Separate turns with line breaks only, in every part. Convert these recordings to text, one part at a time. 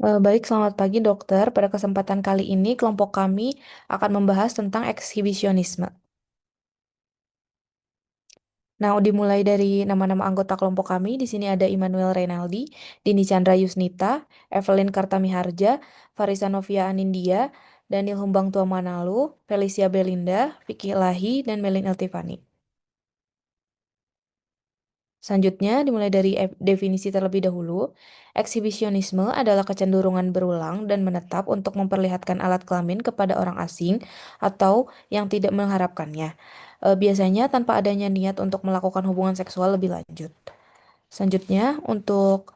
Baik, selamat pagi dokter. Pada kesempatan kali ini, kelompok kami akan membahas tentang eksibisionisme. Nah, dimulai dari nama-nama anggota kelompok kami. Di sini ada Immanuel Renaldi, Dini Chandra Yusnita, Evelyn Kartamiharja, Farisa Novia Anindya, Daniel Humbang Tuamanalu, Felicia Belinda, Vicky Lahi, dan Melin Eltifani. Selanjutnya, dimulai dari definisi terlebih dahulu. Eksibisionisme adalah kecenderungan berulang dan menetap untuk memperlihatkan alat kelamin kepada orang asing atau yang tidak mengharapkannya. Biasanya tanpa adanya niat untuk melakukan hubungan seksual lebih lanjut. Selanjutnya, untuk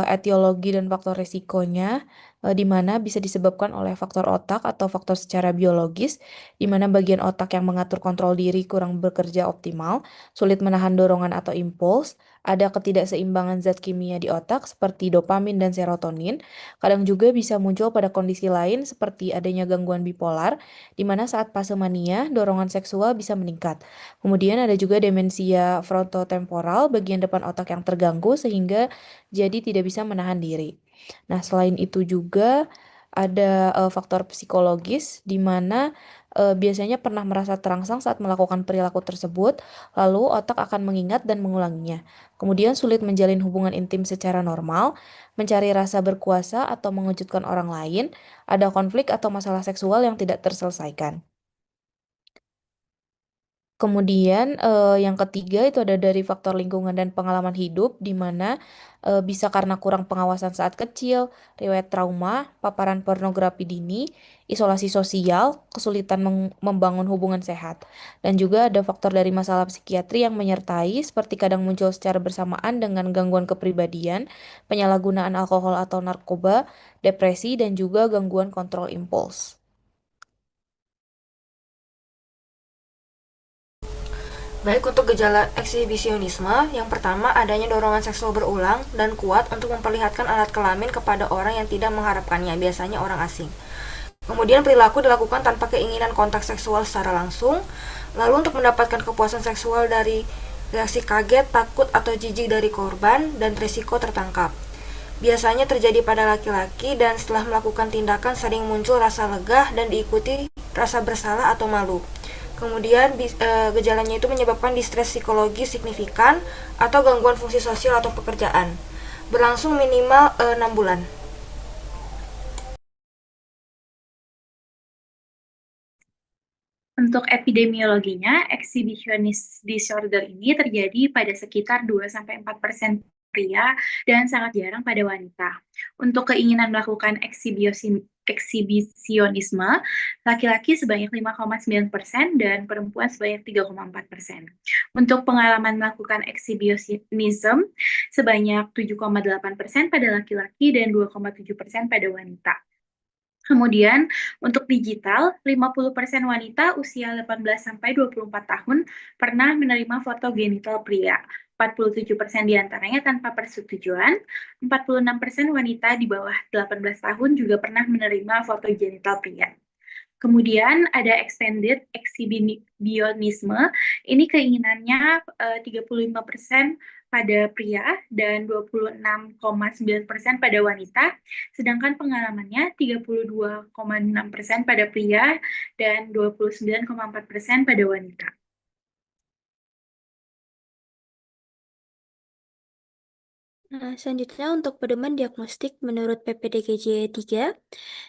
etiologi dan faktor risikonya, di mana bisa disebabkan oleh faktor otak atau faktor secara biologis, di mana bagian otak yang mengatur kontrol diri kurang bekerja optimal, sulit menahan dorongan atau impuls, ada ketidakseimbangan zat kimia di otak seperti dopamin dan serotonin. Kadang juga bisa muncul pada kondisi lain seperti adanya gangguan bipolar, di mana saat fase mania, dorongan seksual bisa meningkat. Kemudian ada juga demensia frontotemporal, bagian depan otak yang terganggu sehingga jadi tidak bisa menahan diri. Nah, selain itu juga ada faktor psikologis di mana biasanya pernah merasa terangsang saat melakukan perilaku tersebut, lalu otak akan mengingat dan mengulanginya. Kemudian sulit menjalin hubungan intim secara normal, mencari rasa berkuasa atau mengejutkan orang lain, ada konflik atau masalah seksual yang tidak terselesaikan. Kemudian, yang ketiga itu ada dari faktor lingkungan dan pengalaman hidup, di mana bisa karena kurang pengawasan saat kecil, riwayat trauma, paparan pornografi dini, isolasi sosial, kesulitan membangun hubungan sehat. Dan juga ada faktor dari masalah psikiatri yang menyertai, seperti kadang muncul secara bersamaan dengan gangguan kepribadian, penyalahgunaan alkohol atau narkoba, depresi, dan juga gangguan kontrol impuls.
Baik, untuk gejala eksibisionisme, yang pertama adanya dorongan seksual berulang dan kuat untuk memperlihatkan alat kelamin kepada orang yang tidak mengharapkannya, biasanya orang asing. Kemudian perilaku dilakukan tanpa keinginan kontak seksual secara langsung. Lalu untuk mendapatkan kepuasan seksual dari reaksi kaget, takut, atau jijik dari korban dan risiko tertangkap. Biasanya terjadi pada laki-laki dan setelah melakukan tindakan sering muncul rasa lega dan diikuti rasa bersalah atau malu. Kemudian gejalanya itu menyebabkan distres psikologis signifikan atau gangguan fungsi sosial atau pekerjaan. Berlangsung minimal 6 bulan.
Untuk epidemiologinya, exhibitionist disorder ini terjadi pada sekitar 2-4% pria dan sangat jarang pada wanita. Untuk keinginan melakukan eksibisionisme, laki-laki sebanyak 5,9% dan perempuan sebanyak 3,4%. Untuk pengalaman melakukan exhibitionism, sebanyak 7,8% pada laki-laki dan 2,7% pada wanita. Kemudian, untuk digital, 50% wanita usia 18-24 tahun pernah menerima foto genital pria. 47% diantaranya tanpa persetujuan, 46% wanita di bawah 18 tahun juga pernah menerima foto genital pria. Kemudian ada extended exhibitionisme, ini keinginannya 35% pada pria dan 26,9% pada wanita, sedangkan pengalamannya 32,6% pada pria dan 29,4% pada wanita.
Nah, selanjutnya untuk pedoman diagnostik menurut PPDGJ 3,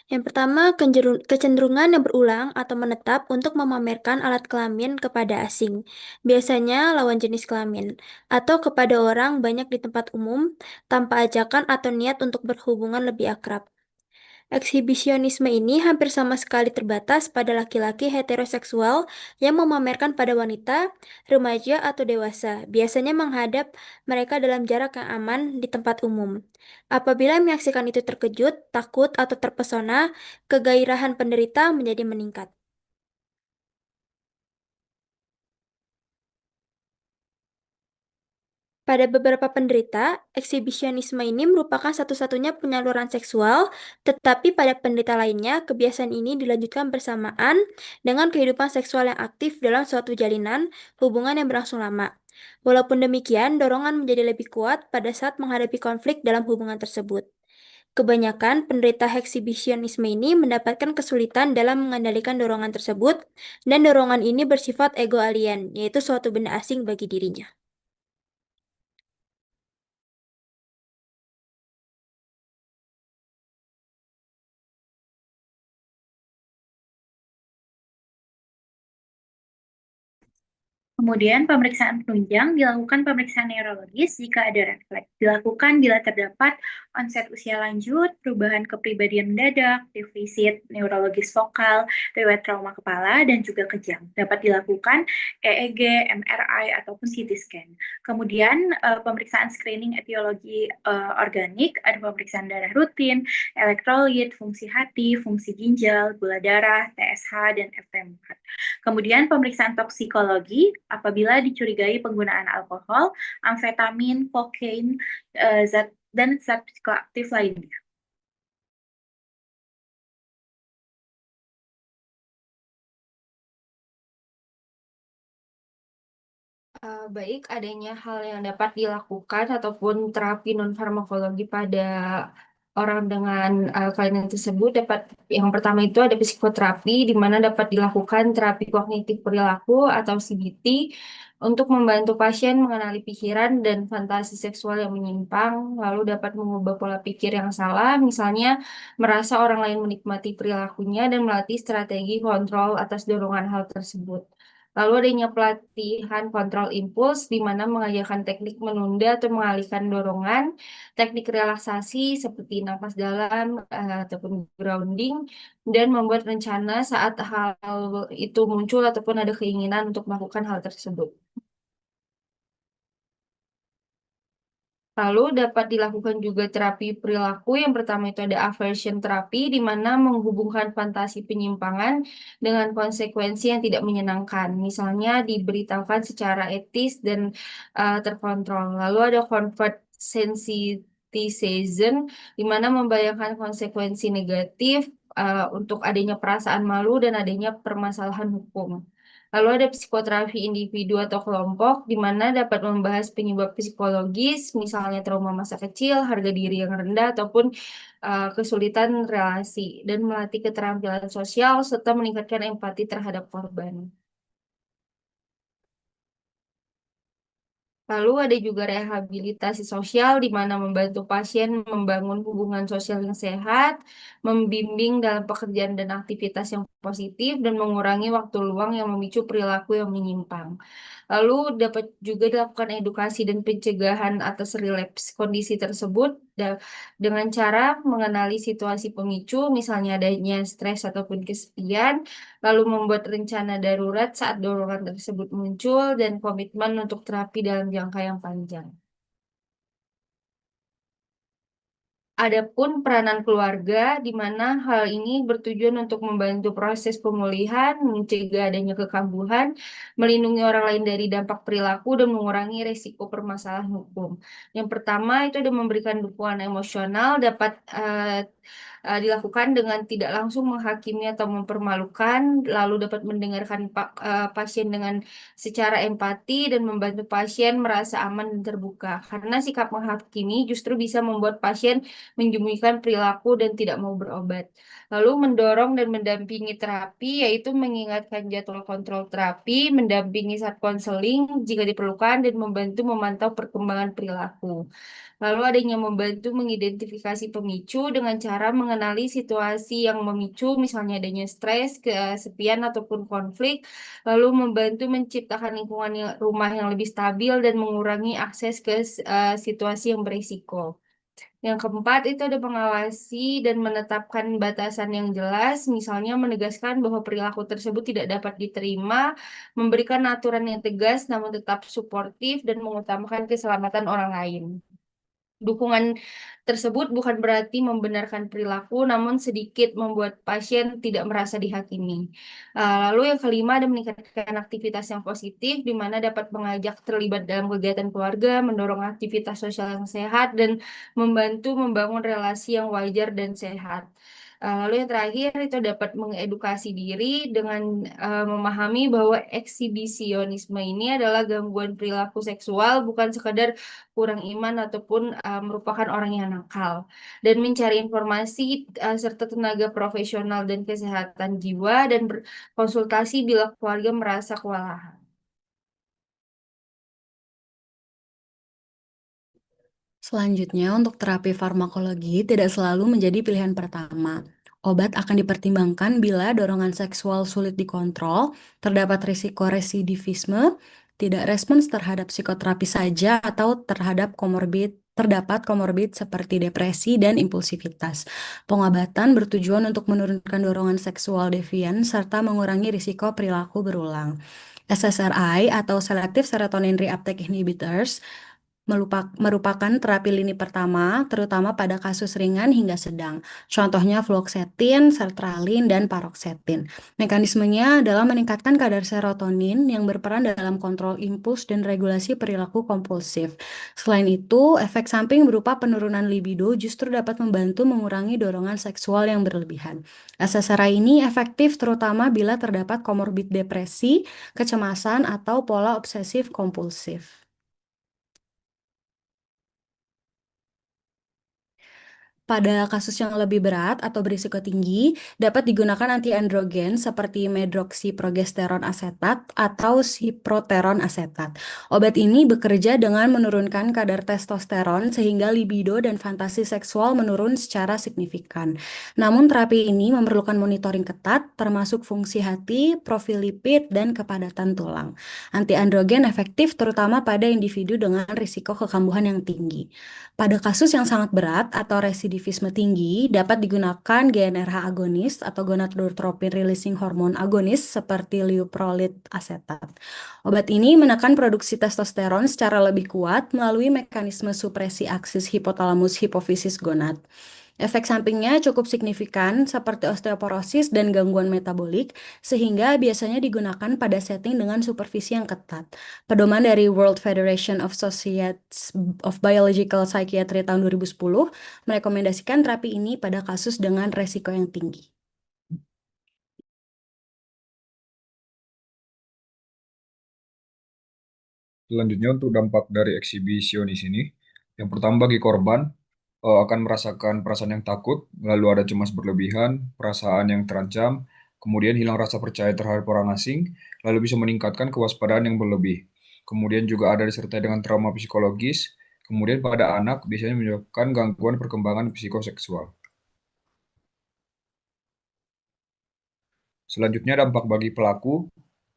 yang pertama kecenderungan yang berulang atau menetap untuk memamerkan alat kelamin kepada asing, biasanya lawan jenis kelamin, atau kepada orang banyak di tempat umum tanpa ajakan atau niat untuk berhubungan lebih akrab. Eksibisionisme ini hampir sama sekali terbatas pada laki-laki heteroseksual yang memamerkan pada wanita, remaja, atau dewasa, biasanya menghadap mereka dalam jarak yang aman di tempat umum. Apabila menyaksikan itu terkejut, takut, atau terpesona, kegairahan penderita menjadi meningkat. Pada beberapa penderita, eksibisionisme ini merupakan satu-satunya penyaluran seksual, tetapi pada penderita lainnya, kebiasaan ini dilanjutkan bersamaan dengan kehidupan seksual yang aktif dalam suatu jalinan hubungan yang berlangsung lama. Walaupun demikian, dorongan menjadi lebih kuat pada saat menghadapi konflik dalam hubungan tersebut. Kebanyakan penderita eksibisionisme ini mendapatkan kesulitan dalam mengendalikan dorongan tersebut, dan dorongan ini bersifat ego alien, yaitu suatu benda asing bagi dirinya.
Kemudian pemeriksaan penunjang dilakukan pemeriksaan neurologis jika ada refleks. Dilakukan bila terdapat onset usia lanjut, perubahan kepribadian mendadak, defisit neurologis vokal, riwayat trauma kepala, dan juga kejang. Dapat dilakukan EEG, MRI, ataupun CT scan. Kemudian pemeriksaan screening etiologi organik, ada pemeriksaan darah rutin, elektrolit, fungsi hati, fungsi ginjal, gula darah, TSH, dan FT4. Kemudian pemeriksaan toksikologi apabila dicurigai penggunaan alkohol, amfetamin, kokain, dan zat psikoaktif lainnya.
Baik, adanya hal yang dapat dilakukan ataupun terapi non-farmakologi pada orang dengan kelainan tersebut dapat yang pertama itu ada psikoterapi di mana dapat dilakukan terapi kognitif perilaku atau CBT untuk membantu pasien mengenali pikiran dan fantasi seksual yang menyimpang, lalu dapat mengubah pola pikir yang salah, misalnya merasa orang lain menikmati perilakunya dan melatih strategi kontrol atas dorongan hal tersebut. Lalu adanya pelatihan kontrol impuls di mana mengajarkan teknik menunda atau mengalihkan dorongan, teknik relaksasi seperti napas dalam ataupun grounding, dan membuat rencana saat hal itu muncul ataupun ada keinginan untuk melakukan hal tersebut. Lalu dapat dilakukan juga terapi perilaku. Yang pertama itu ada aversion terapi, di mana menghubungkan fantasi penyimpangan dengan konsekuensi yang tidak menyenangkan. Misalnya diberitahukan secara etis dan terkontrol. Lalu ada convert sensitization, di mana membayangkan konsekuensi negatif untuk adanya perasaan malu dan adanya permasalahan hukum. Lalu ada psikoterapi individu atau kelompok, di mana dapat membahas penyebab psikologis, misalnya trauma masa kecil, harga diri yang rendah, ataupun kesulitan relasi, dan melatih keterampilan sosial, serta meningkatkan empati terhadap korban. Lalu ada juga rehabilitasi sosial di mana membantu pasien membangun hubungan sosial yang sehat, membimbing dalam pekerjaan dan aktivitas yang positif, dan mengurangi waktu luang yang memicu perilaku yang menyimpang. Lalu dapat juga dilakukan edukasi dan pencegahan atas relapse kondisi tersebut dengan cara mengenali situasi pemicu, misalnya adanya stres ataupun kesepian, lalu membuat rencana darurat saat dorongan tersebut muncul, dan komitmen untuk terapi dalam jangka yang panjang. Adapun peranan keluarga, di mana hal ini bertujuan untuk membantu proses pemulihan, mencegah adanya kekambuhan, melindungi orang lain dari dampak perilaku, dan mengurangi resiko permasalahan hukum. Yang pertama itu ada memberikan dukungan emosional, dapat dilakukan dengan tidak langsung menghakimi atau mempermalukan, lalu dapat mendengarkan pasien dengan secara empati dan membantu pasien merasa aman dan terbuka. Karena sikap menghakimi justru bisa membuat pasien menyembunyikan perilaku dan tidak mau berobat. Lalu mendorong dan mendampingi terapi, yaitu mengingatkan jadwal kontrol terapi, mendampingi saat konseling jika diperlukan, dan membantu memantau perkembangan perilaku. Lalu adanya membantu mengidentifikasi pemicu dengan cara mengenali situasi yang memicu, misalnya adanya stres, kesepian, ataupun konflik, lalu membantu menciptakan lingkungan rumah yang lebih stabil dan mengurangi akses ke situasi yang berisiko. Yang keempat itu ada mengawasi dan menetapkan batasan yang jelas, misalnya menegaskan bahwa perilaku tersebut tidak dapat diterima, memberikan aturan yang tegas namun tetap suportif, dan mengutamakan keselamatan orang lain. Dukungan tersebut bukan berarti membenarkan perilaku, namun sedikit membuat pasien tidak merasa dihakimi. Lalu yang kelima ada meningkatkan aktivitas yang positif, di mana dapat mengajak terlibat dalam kegiatan keluarga, mendorong aktivitas sosial yang sehat, dan membantu membangun relasi yang wajar dan sehat.
Lalu yang terakhir itu dapat mengedukasi diri dengan memahami bahwa eksibisionisme ini adalah gangguan perilaku seksual, bukan sekadar kurang iman ataupun merupakan orang yang nakal. Dan mencari informasi serta tenaga profesional dan kesehatan jiwa dan berkonsultasi bila keluarga merasa kewalahan.
Selanjutnya, untuk terapi farmakologi tidak selalu menjadi pilihan pertama. Obat akan dipertimbangkan bila dorongan seksual sulit dikontrol, terdapat risiko residivisme, tidak respons terhadap psikoterapi saja, atau terdapat komorbid seperti depresi dan impulsivitas. Pengobatan bertujuan untuk menurunkan dorongan seksual devian serta mengurangi risiko perilaku berulang. SSRI atau Selective Serotonin Reuptake Inhibitors merupakan terapi lini pertama, terutama pada kasus ringan hingga sedang. Contohnya fluoxetine, sertralin, dan paroxetine. Mekanismenya adalah meningkatkan kadar serotonin yang berperan dalam kontrol impuls dan regulasi perilaku kompulsif. Selain itu, efek samping berupa penurunan libido justru dapat membantu mengurangi dorongan seksual yang berlebihan. SSRI ini efektif terutama bila terdapat komorbid depresi, kecemasan, atau pola obsesif kompulsif. Pada kasus yang lebih berat atau berisiko tinggi, dapat digunakan antiandrogen seperti medroksiprogesteron asetat atau siproteron asetat. Obat ini bekerja dengan menurunkan kadar testosteron sehingga libido dan fantasi seksual menurun secara signifikan. Namun terapi ini memerlukan monitoring ketat termasuk fungsi hati, profil lipid, dan kepadatan tulang. Antiandrogen efektif terutama pada individu dengan risiko kekambuhan yang tinggi. Pada kasus yang sangat berat atau residivisme tinggi, dapat digunakan GnRH agonis atau gonadotropin releasing hormone agonis seperti leuprolid asetat. Obat ini menekan produksi testosteron secara lebih kuat melalui mekanisme supresi aksis hipotalamus hipofisis gonad. Efek sampingnya cukup signifikan seperti osteoporosis dan gangguan metabolik, sehingga biasanya digunakan pada setting dengan supervisi yang ketat. Pedoman dari World Federation of Societies of Biological Psychiatry tahun 2010 merekomendasikan terapi ini pada kasus dengan resiko yang tinggi.
Selanjutnya untuk dampak dari eksibisionis ini, yang pertama bagi korban akan merasakan perasaan yang takut, lalu ada cemas berlebihan, perasaan yang terancam, kemudian hilang rasa percaya terhadap orang asing, lalu bisa meningkatkan kewaspadaan yang berlebih. Kemudian juga ada disertai dengan trauma psikologis, kemudian pada anak biasanya menyebabkan gangguan perkembangan psikoseksual. Selanjutnya dampak bagi pelaku,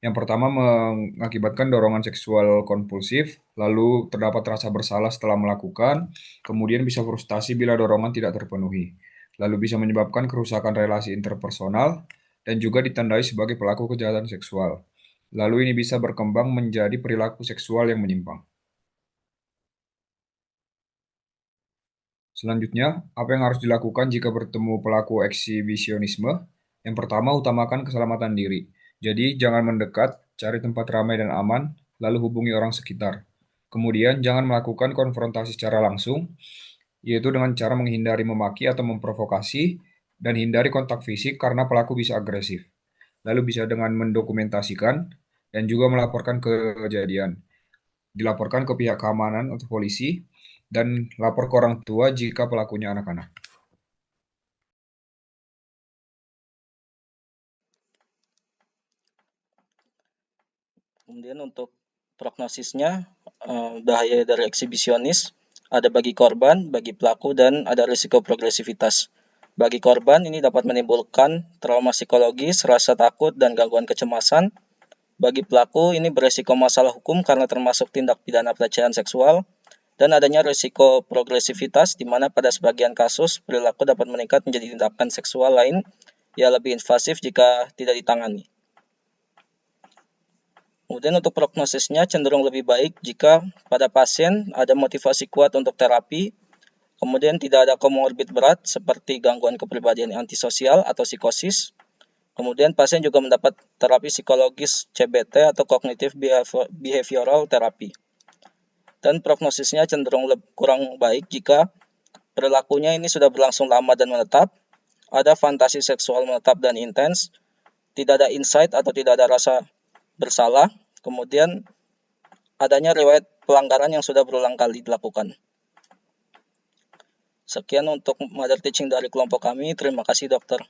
yang pertama mengakibatkan dorongan seksual kompulsif, lalu terdapat rasa bersalah setelah melakukan, kemudian bisa frustasi bila dorongan tidak terpenuhi, lalu bisa menyebabkan kerusakan relasi interpersonal, dan juga ditandai sebagai pelaku kejahatan seksual. Lalu ini bisa berkembang menjadi perilaku seksual yang menyimpang. Selanjutnya, apa yang harus dilakukan jika bertemu pelaku eksibisionisme? Yang pertama, utamakan keselamatan diri. Jadi, jangan mendekat, cari tempat ramai dan aman, lalu hubungi orang sekitar. Kemudian, jangan melakukan konfrontasi secara langsung, yaitu dengan cara menghindari memaki atau memprovokasi, dan hindari kontak fisik karena pelaku bisa agresif. Lalu bisa dengan mendokumentasikan, dan juga melaporkan kejadian. Dilaporkan ke pihak keamanan atau polisi, dan lapor ke orang tua jika pelakunya anak-anak.
Kemudian untuk prognosisnya, bahaya dari eksibisionis ada bagi korban, bagi pelaku, dan ada risiko progresivitas. Bagi korban ini dapat menimbulkan trauma psikologis, rasa takut, dan gangguan kecemasan. Bagi pelaku ini beresiko masalah hukum karena termasuk tindak pidana pelecehan seksual, dan adanya risiko progresivitas di mana pada sebagian kasus perilaku dapat meningkat menjadi tindakan seksual lain yang lebih invasif jika tidak ditangani. Kemudian untuk prognosisnya cenderung lebih baik jika pada pasien ada motivasi kuat untuk terapi, kemudian tidak ada komorbid berat seperti gangguan kepribadian antisosial atau psikosis, kemudian pasien juga mendapat terapi psikologis CBT atau Cognitive Behavioral Therapy. Dan prognosisnya cenderung kurang baik jika perilakunya ini sudah berlangsung lama dan menetap, ada fantasi seksual menetap dan intens, tidak ada insight atau tidak ada rasa bersalah, kemudian adanya riwayat pelanggaran yang sudah berulang kali dilakukan. Sekian untuk mother teaching dari kelompok kami. Terima kasih, Dokter.